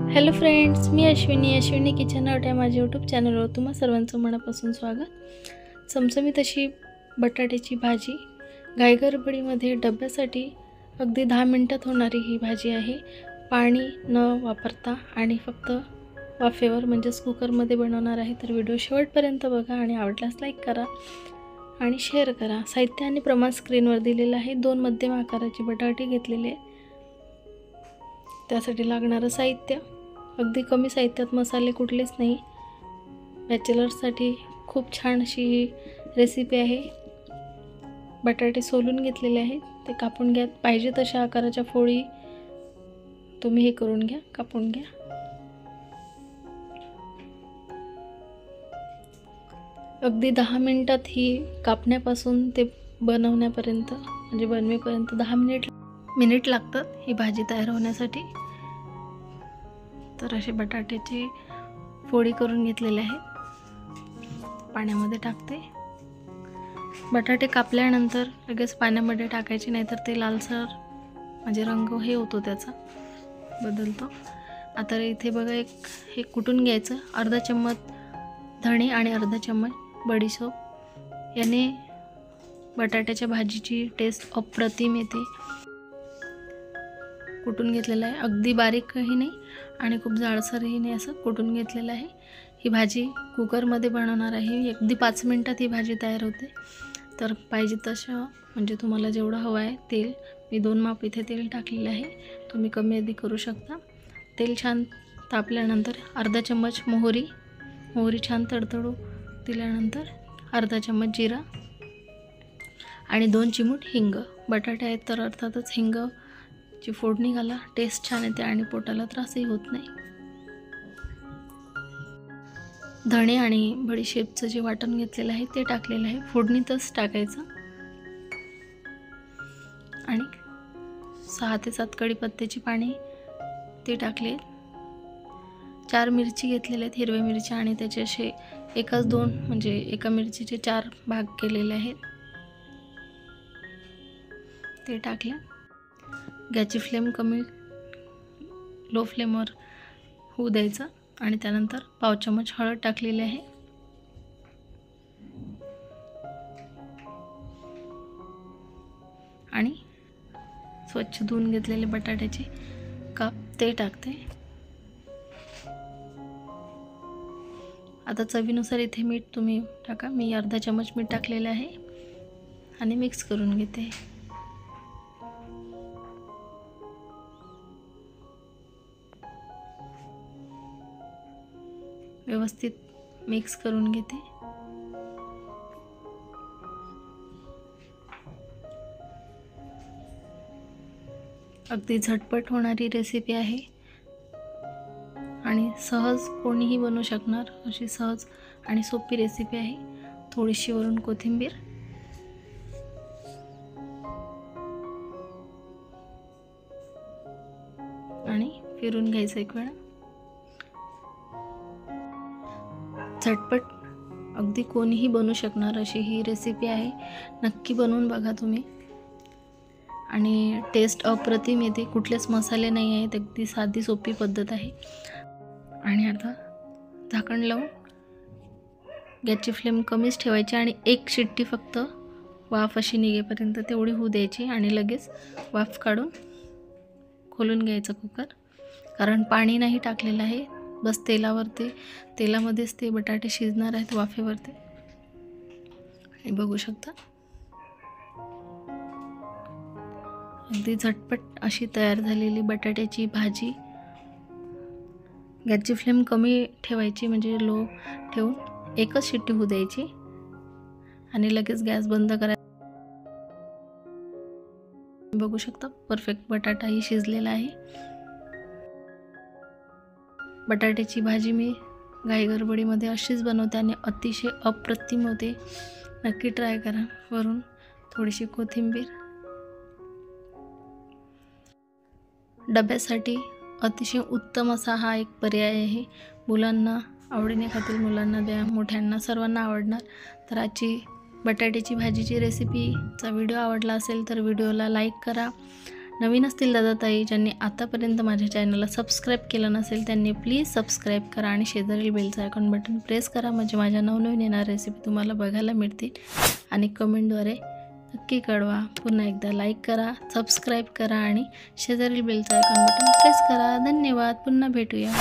Hello friends, मी Ashwini kitchen out या माझ्या YouTube चॅनलवर तुम्हा सर्वांचं मनापासून स्वागत। चमचमीत अशी बटाट्याची भाजी घाईगडबडीमध्ये डब्यासाठी अगदी 10 मिनिटात होणारी ही भाजी आहे। पाणी न वापरता आणि फक्त वाफेवर म्हणजेच कुकरमध्ये बनवणार आहे। तर व्हिडिओ शेवटपर्यंत बघा आणि आवडल्यास लाईक करा आणि शेअर करा। साहित्य आणि प्रमाण स्क्रीनवर दिलेलं आहे। 2 मध्यम आकाराचे बटाटे घेतलेले आहे। त्यासाठी लागणारं साहित्य अगदी कमी साहित्यात, मसाले कुठलेच नाही। बॅचलर्ससाठी खूप छान अशी ही रेसिपी आहे। बटाटे सोलून घेतलेले आहेत, ते कापून घ्या। पाहिजे तशा आकाराच्या फोडी तुम्ही हे करून घ्या, कापून घ्या। अगदी 10 मिनिटात ही कापण्यापासून ते बनवण्यापर्यंत म्हणजे बनवेपर्यंत 10 मिनिट लागतात ही भाजी तयार होण्यासाठी। तर असे बटाट्याची फोडी करून घेतलेले आहेत, पाण्यामध्ये टाकते। बटाटे कापल्यानंतर लगेच पाण्यामध्ये टाकायचे, नाहीतर ते लालसर म्हणजे रंग हे होतो, त्याचा बदलतो। आता इथे बघा, हे कुटून घ्यायचं। अर्धा चम्मच धणे आणि अर्धा चम्मच बडीशोप याने बटाट्याच्या भाजीची टेस्ट अप्रतिम येते। कुटून घेतलेलं आहे, अगदी बारीकही नाही आणि खूप जाडसरही नाही, असं कुटून घेतलेलं आहे। ही भाजी कुकरमध्ये बनवणार आहे। अगदी 5 मिनिटात ही भाजी तयार होते। तर पाहिजे तसं म्हणजे तुम्हाला जेवढं हवं आहे तेल, मी 2 माप इथे तेल टाकलेलं आहे, तुम्ही कमी अधिक करू शकता। तेल छान तापल्यानंतर अर्धा चम्मच मोहरी छान तडतडू दिल्यानंतर अर्धा चम्मच जिरा आणि 2 चिमूट हिंग। बटाटे आहेत तर अर्थातच हिंगची फोडणी घाला, टेस्ट छान येते आणि पोटाला त्रासही होत नाही। धणे आणि बडीशेपचं जे वाटण घेतलेलं आहे ते टाकलेलं आहे, फोडणीतच टाकायचं। आणि 6 ते 7 कढीपत्त्याची पाने ते टाकले। 4 मिरची घेतलेल्या आहेत, हिरव्या मिरच्या, आणि त्याचे असे 1-2 म्हणजे एका मिरचीचे 4 भाग केलेले आहेत, ते टाकले। गॅसची फ्लेम कमी लो फ्लेमवर होऊ द्यायचं आणि त्यानंतर पाव चम्मच हळद टाकलेली आहे। आणि स्वच्छ धुवून घेतलेले बटाट्याचे काप ते टाकते। आता चवीनुसार इथे मीठ तुम्ही टाका, मी अर्धा चम्मच मीठ टाकलेले आहे आणि मिक्स करून घेते। व्यवस्थित मिक्स करून घेते। अगदी झटपट होणारी रेसिपी आहे आणि सहज कोणीही बनवू शकणार अशी सहज आणि सोपी रेसिपी आहे। थोडीशी वरून कोथिंबीर आणि फिरून घ्यायचं एक वेळा। झटपट अगदी कोणीही बनवू शकणार अशी ही रेसिपी आहे। नक्की बनवून बघा तुम्ही आणि टेस्ट अप्रतिम येते। कुठलेच मसाले नाही आहेत, अगदी साधी सोपी पद्धत आहे। आणि आता झाकण लावून गॅसची फ्लेम कमीच ठेवायची आणि 1 शिट्टी फक्त वाफ अशी निघेपर्यंत तेवढी होऊ द्यायची आणि लगेच वाफ काढून खोलून घ्यायचं कुकर, कारण पाणी नाही टाकलेलं आहे, बस तेलामध्येच ते बटाटे शिजणार आहेत वाफेवरती। हे बघू शकता, अगदी झटपट अशी तयार झालेली बटाट्याची भाजी। गॅसची फ्लेम कमी ठेवायची म्हणजे लो ठेवून 1च शिट्टी होऊ द्यायची आणि लगेच गॅस बंद करायचा। बघू शकता परफेक्ट बटाटाही शिजलेला आहे। बटाट्याची भाजी मी घाईगडबडीमध्ये अशीच बनवते आणि अतिशय अप्रतिम होते। नक्की ट्राय करा। वरून थोडीशी कोथिंबीर। डब्यासाठी अतिशय उत्तम असा हा एक पर्याय आहे। मुलांना आवडीने खातील, मुलांना द्या, मोठ्यांना, सर्वांना आवडणार। तर आजची बटाट्याची भाजीची रेसिपीचा व्हिडिओ आवडला असेल तर व्हिडिओला लाईक करा, नवीन असतील दादाताई ज्यांनी आतापर्यंत माझ्या चॅनलला सबस्क्राईब केलं नसेल त्यांनी प्लीज सबस्क्राईब करा आणि शेजारील बेलचं आयकॉन बटन प्रेस करा, म्हणजे माझ्या नवनवीन येणाऱ्या रेसिपी तुम्हाला बघायला मिळतील. आणि कमेंटद्वारे नक्की कळवा. पुन्हा एकदा लाईक करा, सबस्क्राईब करा आणि शेजारील बेलचं आयकॉन बटन प्रेस करा. धन्यवाद. पुन्हा भेटूया.